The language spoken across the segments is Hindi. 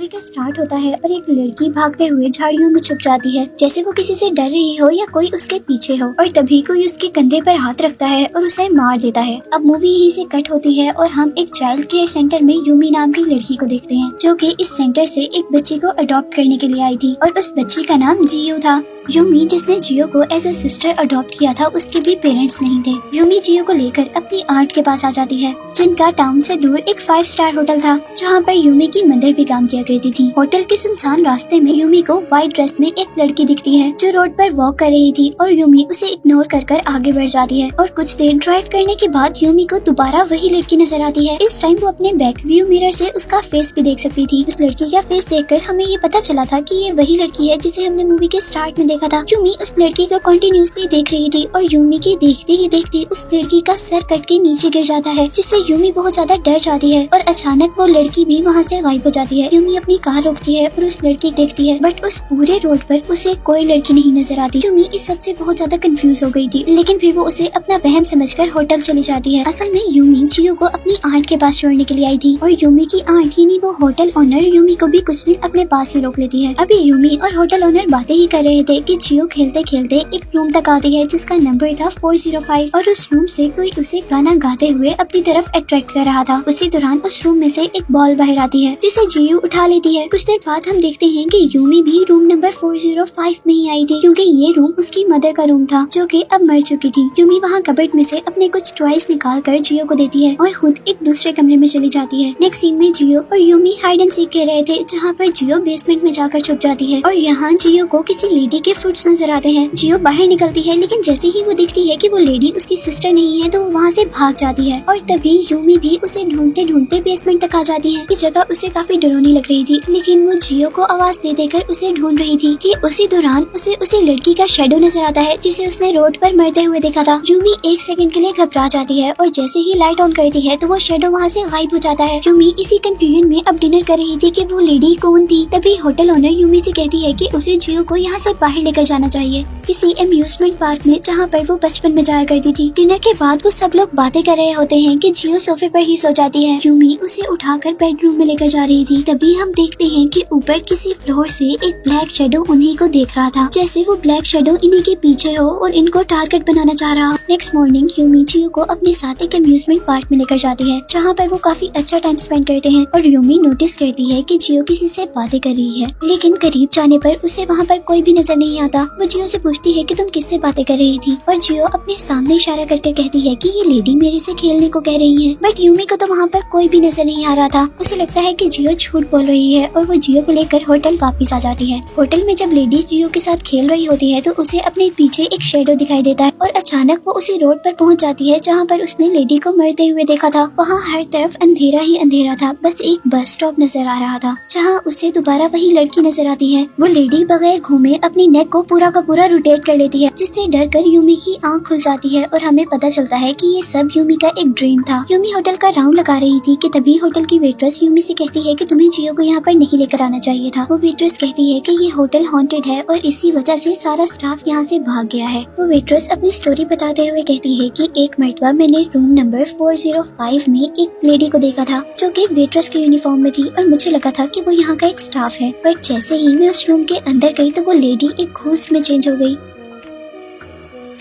मूवी का स्टार्ट होता है और एक लड़की भागते हुए झाड़ियों में छुप जाती है, जैसे वो किसी से डर रही हो या कोई उसके पीछे हो, और तभी कोई उसके कंधे पर हाथ रखता है और उसे मार देता है। अब मूवी यहीं से कट होती है और हम एक चाइल्ड केयर सेंटर में यूमी नाम की लड़की को देखते हैं, जो कि इस सेंटर से एक बच्ची को अडॉप्ट करने के लिए आई थी और उस बच्ची का नाम जियो था। यूमी जिसने जियो को एज ए सिस्टर अडॉप्ट किया था, उसके भी पेरेंट्स नहीं थे। यूमी जियो को लेकर अपनी आंट के पास आ जाती है, जिनका टाउन से दूर एक 5 स्टार होटल था, जहाँ पर यूमी की मदर भी काम किया करती थी। होटल के सुनसान रास्ते में यूमी को व्हाइट ड्रेस में एक लड़की दिखती है, जो रोड पर वॉक कर रही थी, और यूमी उसे इग्नोर कर आगे बढ़ जाती है। और कुछ देर ड्राइव करने के बाद यूमी को दोबारा वही लड़की नजर आती है। इस टाइम वो अपने बैक व्यू मिरर से उसका फेस भी देख सकती थी। उस लड़की का फेस देखकर हमें ये पता चला था कि ये वही लड़की है जिसे हमने मूवी के स्टार्ट में देखा था। यूमी उस लड़की को कंटिन्यूअसली देख रही थी और यूमी की देखते ही देखते उस लड़की का सर कट के नीचे गिर जाता है, जिससे यूमी बहुत ज्यादा डर जाती है और अचानक वो लड़की भी वहाँ से गायब हो जाती है। यूमी अपनी कार रोकती है और उस लड़की देखती है, बट उस पूरे रोड पर उसे कोई लड़की नहीं नजर आती। यूमी इस सबसे बहुत ज्यादा कंफ्यूज हो गई थी, लेकिन फिर वो उसे अपना वहम समझकर होटल चली जाती है। असल में यूमी जियो को अपनी आंट के पास छोड़ने के लिए आई थी और यूमी की आंट यानी वो होटल ओनर यूमी को भी कुछ दिन अपने पास ही रोक लेती है। अभी यूमी और होटल ओनर बातें ही कर रहे थे कि जियो खेलते खेलते एक रूम तक आती है, जिसका नंबर था 405, और उस रूम से कोई उसे गाना गाते हुए अपनी तरफ अट्रैक्ट कर रहा था। उसी दौरान उस रूम में से एक बॉल बाहर आती है, जिसे जियो उठा लेती है। कुछ देर बाद हम देखते हैं कि यूमी भी रूम नंबर 405 में ही आई थी, क्योंकि ये रूम उसकी मदर का रूम था, जो कि अब मर चुकी थी। यूमी वहाँ कबर्ड में से अपने कुछ टॉयज निकाल कर जियो को देती है और खुद एक दूसरे कमरे में चली जाती है। नेक्स्ट सीन में जियो और यूमी हाइड एंड सीक खेल रहे थे, जहाँ पर जियो बेसमेंट में जाकर छुप जाती है और यहाँ जियो को किसी लेडी के फुट्स नजर आते हैं। जियो बाहर निकलती है, लेकिन जैसे ही वो देखती है कि वो लेडी उसकी सिस्टर नहीं है, तो वो वहाँ से भाग जाती है। और तभी यूमी भी उसे ढूंढते ढूंढते बेसमेंट तक आ जाती है। ये जगह उसे काफी डरावनी लग रही थी, लेकिन वो जियो को आवाज दे देकर उसे ढूंढ रही थी कि उसी दौरान उसे लड़की का शेडो नजर आता है, जिसे उसने रोड पर मरते हुए देखा था। यूमी एक सेकंड के लिए घबरा जाती है और जैसे ही लाइट ऑन करती है तो वो शेडो वहाँ से गायब हो जाता है। यूमी इसी कंफ्यूजन में अब डिनर कर रही थी कि वो लेडी कौन थी। तभी होटल ओनर यूमी से कहती है कि उसे जियो को यहाँ से बाहर लेकर जाना चाहिए, किसी एम्यूजमेंट पार्क में, जहाँ पर वो बचपन में जाया करती थी। डिनर के बाद वो सब लोग बातें कर रहे होते हैं कि जियो सोफे पर ही सो जाती है। यूमी उसे उठाकर बेडरूम में लेकर जा रही थी। तभी हम देखते हैं कि ऊपर किसी फ्लोर से एक ब्लैक शेडो उन्हीं को देख रहा था, जैसे वो ब्लैक शेडो इन्हीं के पीछे हो और इनको टारगेट बनाना चाह रहा हो। नेक्स्ट मॉर्निंग यूमी जियो को अपने साथ एक एम्यूजमेंट पार्क में लेकर जाती है, जहाँ पर वो काफी अच्छा टाइम स्पेंड करते हैं और यूमी नोटिस करती है कि जियो किसी से बातें कर रही है, लेकिन करीब जाने पर उसे वहाँ पर कोई भी नजर नहीं आता। वो जियो से पूछती है कि तुम किससे बातें कर रही थी, और जियो अपने सामने इशारा करके कहती है कि ये लेडी मेरे से खेलने को कह रही है। बट यूमी को तो वहाँ पर कोई भी नजर नहीं आ रहा था। उसे लगता है कि जियो झूठ बोल रही है और वो जियो को लेकर होटल वापस आ जाती है। होटल में जब लेडी जियो के साथ खेल रही होती है तो उसे अपने पीछे एक शेडो दिखाई देता है और अचानक वो उसी रोड पर पहुँच जाती है जहाँ पर उसने लेडी को मरते हुए देखा था। वहाँ हर तरफ अंधेरा ही अंधेरा था, बस एक बस स्टॉप नजर आ रहा था, जहाँ उसे दोबारा वही लड़की नजर आती है। वो लेडी बगैर घूमे अपनी नेक को पूरा का पूरा रोटेट कर लेती है, जिससे डर कर यूमी की आंख खुल जाती है और हमें पता चलता है कि ये सब यूमी का एक ड्रीम था। यूमी होटल का राउंड लगा रही थी कि तभी होटल की वेट्रेस यूमी से कहती है कि तुम्हें जियो को यहाँ पर नहीं लेकर आना चाहिए था। वो वेट्रेस कहती है कि ये होटल हॉन्टेड है और इसी वजह से सारा स्टाफ यहाँ से भाग गया है। वो वेट्रेस अपनी स्टोरी बताते हुए कहती है कि एक मरतबा मैंने रूम नंबर 405 में एक लेडी को देखा था, जो कि वेट्रेस के यूनिफॉर्म में थी, और मुझे लगा था कि वो यहाँ का एक स्टाफ है। पर जैसे ही मैं उस रूम के अंदर गई तो वो लेडी एक घोस्ट में चेंज हो गई।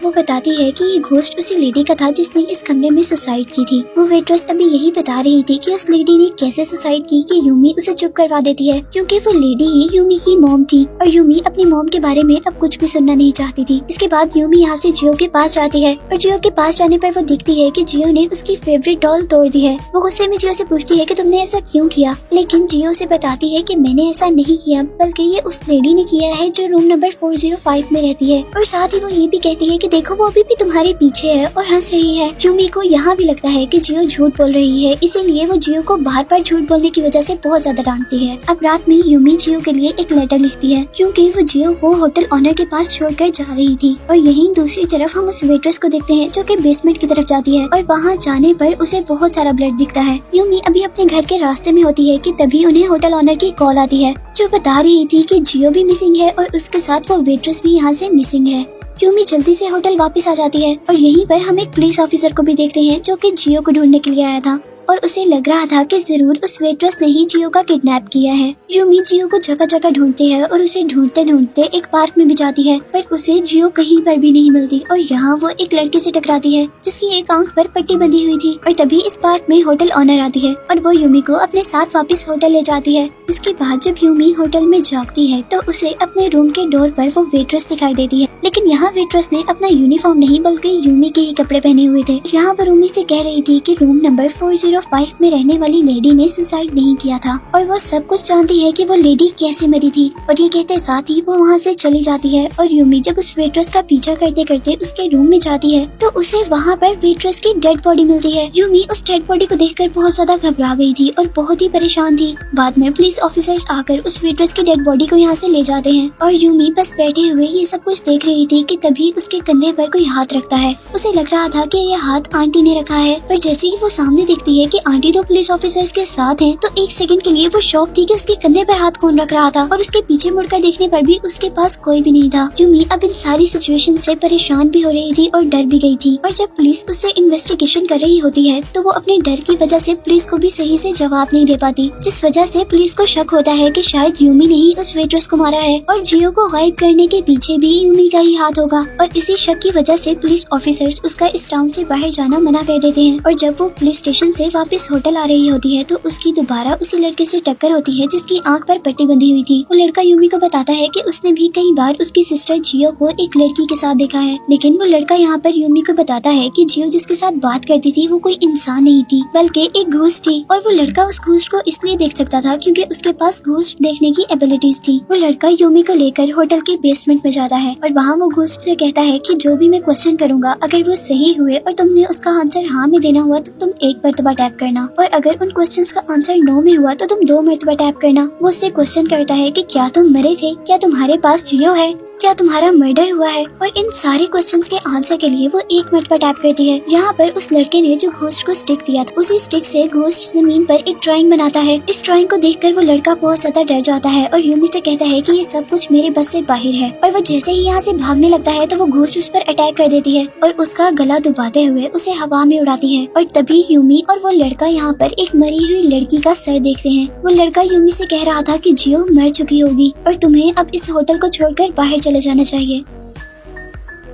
वो बताती है कि ये घोस्ट उसी लेडी का था जिसने इस कमरे में सुसाइड की थी। वो वेट्रेस अभी यही बता रही थी कि उस लेडी ने कैसे सुसाइड की कि यूमी उसे चुप करवा देती है, क्योंकि वो लेडी ही यूमी की मॉम थी और यूमी अपनी मॉम के बारे में अब कुछ भी सुनना नहीं चाहती थी। इसके बाद यूमी यहाँ से जियो के पास जाती है और जियो के पास जाने पर वो देखती है कि जियो ने उसकी फेवरेट डॉल तोड़ दी है। वो गुस्से में जियो से पूछती है कि तुमने ऐसा क्यों किया, लेकिन जियो से बताती है कि मैंने ऐसा नहीं किया, बल्कि ये उस लेडी ने किया है जो रूम नंबर 405 में रहती है। और साथ ही वो ये भी कहती है कि देखो वो अभी भी तुम्हारे पीछे है और हंस रही है। यूमी को यहाँ भी लगता है कि जियो झूठ बोल रही है, इसीलिए वो जियो को बार बार झूठ बोलने की वजह से बहुत ज्यादा डांटती है। अब रात में यूमी जियो के लिए एक लेटर लिखती है, क्योंकि वो जियो को होटल ओनर के पास छोड़कर जा रही थी। और यहीं दूसरी तरफ हम उस वेट्रेस को देखते हैं, जो कि बेसमेंट की तरफ जाती है और वहाँ जाने पर उसे बहुत सारा ब्लड दिखता है। यूमी अभी अपने घर के रास्ते में होती है कि तभी उन्हें होटल ओनर की कॉल आती है, जो बता रही थी कि जियो भी मिसिंग है और उसके साथ वो वेट्रेस भी यहाँ से मिसिंग है। यूमी जल्दी से होटल वापस आ जाती है और यहीं पर हम एक पुलिस ऑफिसर को भी देखते हैं, जो कि जियो को ढूंढने के लिए आया था। और उसे लग रहा था कि जरूर उस वेट्रेस ने ही जियो का किडनैप किया है। यूमी जियो को जगह जगह ढूंढती है और उसे ढूंढते ढूंढते एक पार्क में भी जाती है, पर उसे जियो कहीं पर भी नहीं मिलती और यहाँ वो एक लड़के से टकराती है जिसकी एक आंख पर पट्टी बंधी हुई थी। और तभी इस पार्क में होटल ऑनर आती है और वो यूमी को अपने साथ वापस होटल ले जाती है। इसके बाद जब यूमी होटल में जागती है तो उसे अपने रूम के डोर पर वो वेट्रेस दिखाई देती है, लेकिन यहाँ वेट्रेस ने अपना यूनिफॉर्म नहीं बल्कि यूमी के ही कपड़े पहने हुए थे। यहाँ वो रूमी से कह रही थी कि रूम नंबर 405 में रहने वाली लेडी ने सुसाइड नहीं किया था और वो सब कुछ जानती है कि वो लेडी कैसे मरी थी। और ये कहते साथ ही वो वहाँ से चली जाती है और यूमी जब उस वेट्रेस का पीछा करते करते उसके रूम में जाती है तो उसे वहाँ पर वेट्रेस की डेड बॉडी मिलती है। यूमी उस डेड बॉडी को देखकर बहुत ज्यादा घबरा गई थी और बहुत ही परेशान थी। बाद में पुलिस ऑफिसर्स आकर उस वेट्रेस की डेड बॉडी को यहाँ से ले जाते हैं और यूमी बस बैठे हुए ये सब कुछ देख रही थी कि तभी उसके कंधे पर कोई हाथ रखता है। उसे लग रहा था कि ये हाथ आंटी ने रखा है, पर जैसे ही वो सामने देखती है कि आंटी तो पुलिस ऑफिसर्स के साथ हैं, तो एक सेकंड के लिए वो शॉक थी कि उसके कंधे पर हाथ कौन रख रहा था और उसके पीछे मुड़कर देखने पर भी उसके पास कोई भी नहीं था। यूमी अब इन सारी सिचुएशन से परेशान भी हो रही थी और डर भी गई थी। और जब पुलिस उससे इन्वेस्टिगेशन कर रही होती है तो वो अपने डर की वजह से पुलिस को भी सही से जवाब नहीं दे पाती, जिस वजह से पुलिस को शक होता है कि शायद यूमी ने ही उस वेट्रेस को मारा है और जियो को गायब करने के पीछे भी यूमी का ही हाथ होगा। और इसी शक की वजह से पुलिस ऑफिसर्स उसका इस टाउन से बाहर जाना मना कर देते हैं। और जब वो पुलिस स्टेशन से वापस होटल आ रही होती है तो उसकी दोबारा उसी लड़के से टक्कर होती है जिसकी आंख पर पट्टी बंधी हुई थी। वो लड़का यूमी को बताता है कि उसने भी कई बार उसकी सिस्टर जियो को एक लड़की के साथ देखा है, लेकिन वो लड़का यहाँ पर यूमी को बताता है कि जियो जिसके साथ बात करती थी वो कोई इंसान नहीं थी बल्कि एक घोस्ट थी और वो लड़का उस घोस्ट को इसलिए देख सकता था क्योंकि उसके पास घोस्ट देखने की एबिलिटीज थी। वो लड़का यूमी को लेकर होटल के बेसमेंट में जाता है और वहाँ वो घोस्ट से कहता है कि जो भी मैं क्वेश्चन करूंगा अगर वो सही हुए और तुमने उसका आंसर हाँ में देना हुआ तो तुम एक मरतबा टैप करना, और अगर उन क्वेश्चंस का आंसर नो में हुआ तो तुम 2 मरतबा टैप करना। वो उससे क्वेश्चन करता है कि क्या तुम मरे थे, क्या तुम्हारे पास जियो है, क्या तुम्हारा मर्डर हुआ है, और इन सारे क्वेश्चंस के आंसर के लिए वो एक मरतबा टैप करती है। यहाँ पर उस लड़के ने जो घोस्ट को स्टिक दिया था उसी स्टिक से घोस्ट जमीन पर एक ड्राइंग बनाता है। इस ड्राइंग को देखकर वो लड़का बहुत ज्यादा डर जाता है और यूमी से कहता है कि ये सब कुछ मेरे बस से बाहर है, और वो जैसे ही यहाँ से भागने लगता है तो वो घोस्ट उस पर अटैक कर देती है और उसका गला दबाते हुए उसे हवा में उड़ाती है। और तभी यूमी और वो लड़का यहाँ पर एक मरी हुई लड़की का सर देखते हैं। वो लड़का यूमी से कह रहा था कि जियो मर चुकी होगी और तुम्हें अब इस होटल को छोड़कर बाहर चले जाना चाहिए,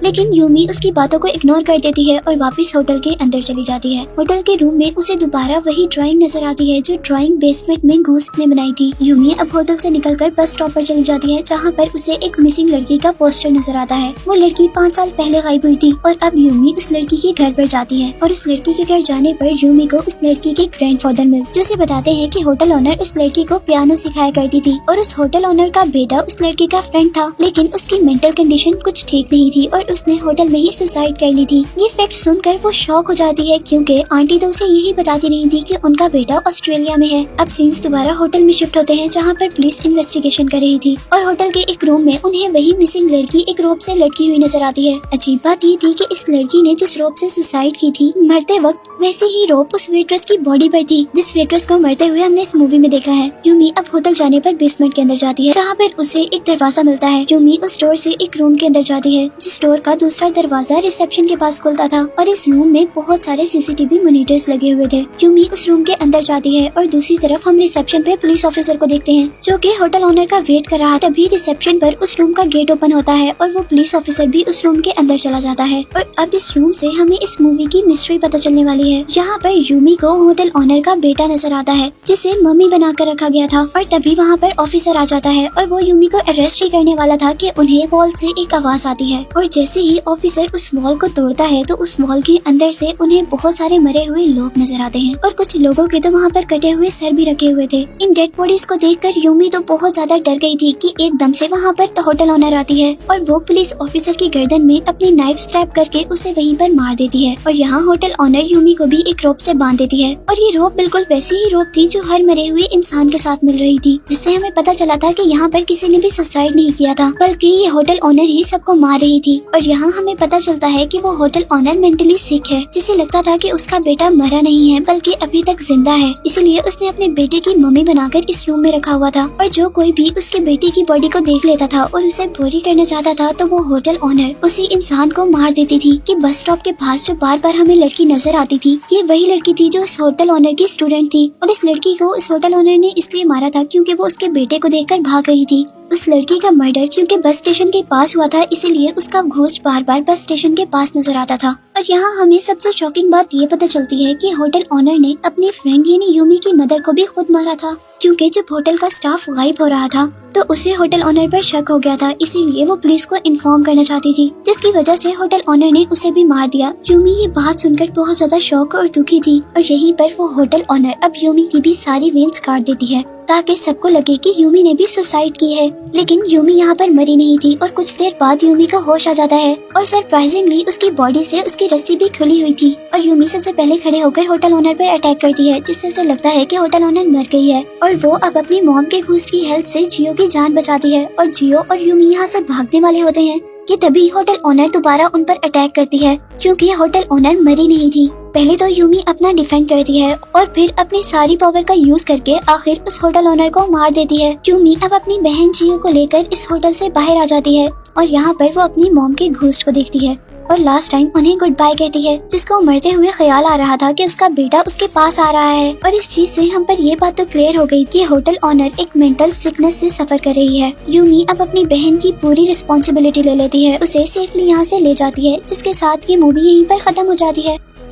लेकिन यूमी उसकी बातों को इग्नोर कर देती है और वापस होटल के अंदर चली जाती है। होटल के रूम में उसे दोबारा वही ड्राइंग नजर आती है जो ड्राइंग बेसमेंट में घोस्ट ने बनाई थी। यूमी अब होटल से निकलकर बस स्टॉप पर चली जाती है जहाँ पर उसे एक मिसिंग लड़की का पोस्टर नजर आता है। वो लड़की 5 साल पहले गायब हुई थी और अब यूमी उस लड़की के घर पर जाती है और उस लड़की के घर जाने पर यूमी को उस लड़की के ग्रैंडफादर मिलते जो उसे बताते हैं कि होटल ओनर उस लड़की को पियानो सिखाया करती थी और उस होटल ओनर का बेटा उस लड़की का फ्रेंड था, लेकिन उसकी मेंटल कंडीशन कुछ ठीक नहीं थी और उसने होटल में ही सुसाइड कर ली थी। ये फैक्ट सुनकर वो शॉक हो जाती है क्योंकि आंटी तो उसे यही बताती नहीं थी कि उनका बेटा ऑस्ट्रेलिया में है। अब सीन्स दोबारा होटल में शिफ्ट होते हैं जहाँ पर पुलिस इन्वेस्टिगेशन कर रही थी और होटल के एक रूम में उन्हें वही मिसिंग लड़की एक रोप से लटकी हुई नजर आती है। अजीब बात ये थी कि इस लड़की ने जिस रोप से सुसाइड की थी मरते वक्त वैसे ही रोप उस वेट्रेस की बॉडी पर थी जिस वेट्रेस को मरते हुए हमने इस मूवी में देखा है। यूमी अब होटल जाने पर बेसमेंट के अंदर जाती है जहाँ पर उसे एक दरवाजा मिलता है। यूमी उस डोर से एक रूम के अंदर जाती है जिस डोर का दूसरा दरवाजा रिसेप्शन के पास खुलता था और इस रूम में बहुत सारे सीसीटीवी मॉनिटर्स लगे हुए थे। यूमी उस रूम के अंदर जाती है और दूसरी तरफ हम रिसेप्शन पे पुलिस ऑफिसर को देखते हैं जो कि होटल ओनर का वेट कर रहा था। तभी रिसेप्शन पर उस रूम का गेट ओपन होता है और वो पुलिस ऑफिसर भी उस रूम के अंदर चला जाता है और अब इस रूम से हमें इस मूवी की मिस्ट्री पता चलने वाली है। यहाँ पर यूमी को होटल ओनर का बेटा नजर आता है जिसे मम्मी बनाकर रखा गया था और तभी वहाँ पर ऑफिसर आ जाता है और वो यूमी को अरेस्ट ही करने वाला था कि उन्हें वॉल से एक आवाज आती है और जैसे ही ऑफिसर उस वॉल को तोड़ता है तो उस वॉल के अंदर से उन्हें बहुत सारे मरे हुए लोग नजर आते हैं और कुछ लोगों के तो वहाँ पर कटे हुए सर भी रखे हुए थे। इन डेड बॉडीज को देखकर यूमी तो बहुत ज्यादा डर गई थी कि एकदम से वहाँ पर होटल ओनर आती है और वो पुलिस ऑफिसर की गर्दन में अपनी नाइफ स्ट्रैप करके उसे वहीं पर मार देती है और यहाँ होटल ओनर यूमी को भी एक रोप से बांध देती है और ये रोप बिल्कुल वैसी ही रोप थी जो हर मरे हुए इंसान के साथ मिल रही थी, जिससे हमें पता चला था कि यहाँ पर किसी ने भी सुसाइड नहीं किया था बल्कि ये होटल ओनर ही सबको मार रही थी। और यहाँ हमें पता चलता है कि वो होटल ऑनर मेंटली सिक है, जिसे लगता था कि उसका बेटा मरा नहीं है बल्कि अभी तक जिंदा है। इसीलिए उसने अपने बेटे की मम्मी बनाकर इस रूम में रखा हुआ था और जो कोई भी उसके बेटे की बॉडी को देख लेता था और उसे बोरी करना चाहता था तो वो होटल ऑनर उसी इंसान को मार देती थी। कि बस स्टॉप के पास जो बार बार हमें लड़की नजर आती थी, ये वही लड़की थी जो उस होटल ऑनर की स्टूडेंट थी और इस लड़की को उस होटल ऑनर ने इसलिए मारा था क्योंकि वो उसके बेटे को देखकर भाग रही थी। उस लड़की का मर्डर क्योंकि बस स्टेशन के पास हुआ था, इसीलिए उसका घोस्ट बार बार बस स्टेशन के पास नजर आता था। और यहाँ हमें सबसे शॉकिंग बात ये पता चलती है कि होटल ऑनर ने अपनी फ्रेंड यानी यूमी की मदर को भी खुद मारा था, क्योंकि जब होटल का स्टाफ गायब हो रहा था तो उसे होटल ऑनर पर शक हो गया था, इसीलिए वो पुलिस को इन्फॉर्म करना चाहती थी, जिसकी वजह से होटल ऑनर ने उसे भी मार दिया। यूमी ये बात सुनकर बहुत ज्यादा शौक और दुखी थी और यहीं पर वो होटल ऑनर अब यूमी की भी सारी वेन्स काट देती है ताकि सबको लगे कि यूमी ने भी सुसाइड की है। लेकिन यूमी यहाँ पर मरी नहीं थी और कुछ देर बाद यूमी का होश आ जाता है और सरप्राइजिंगली उसकी बॉडी से उसकी रस्सी भी खुली हुई थी और यूमी सबसे पहले खड़े होकर होटल ऑनर पर अटैक करती है, जिससे उसे लगता है कि होटल ऑनर मर गई है और वो अब अपनी मॉम के घूस की हेल्प से जियो की जान बचाती है। और जियो और यूमी यहाँ से भागने वाले होते हैं कि तभी होटल ऑनर दोबारा उन पर अटैक करती है, क्योंकि होटल ऑनर मरी नहीं थी। पहले तो यूमी अपना डिफेंड करती है और फिर अपनी सारी पावर का यूज करके आखिर उस होटल ऑनर को मार देती है। यूमी अब अपनी बहन जियो को लेकर इस होटल से बाहर आ जाती है और यहाँ पर वो अपनी मॉम के घोस्ट को देखती है और लास्ट टाइम उन्हें गुड बाय कहती है, जिसको मरते हुए ख्याल आ रहा था कि उसका बेटा उसके पास आ रहा है। और इस चीज से हम पर ये बात तो क्लियर हो गई कि होटल ऑनर एक मेंटल सिकनेस से सफर कर रही है। यूमी अब अपनी बहन की पूरी रिस्पॉन्सिबिलिटी ले लेती है, उसे सेफली यहाँ से ले जाती है, जिसके साथ ये मूवी यहीं पर खत्म हो जाती है।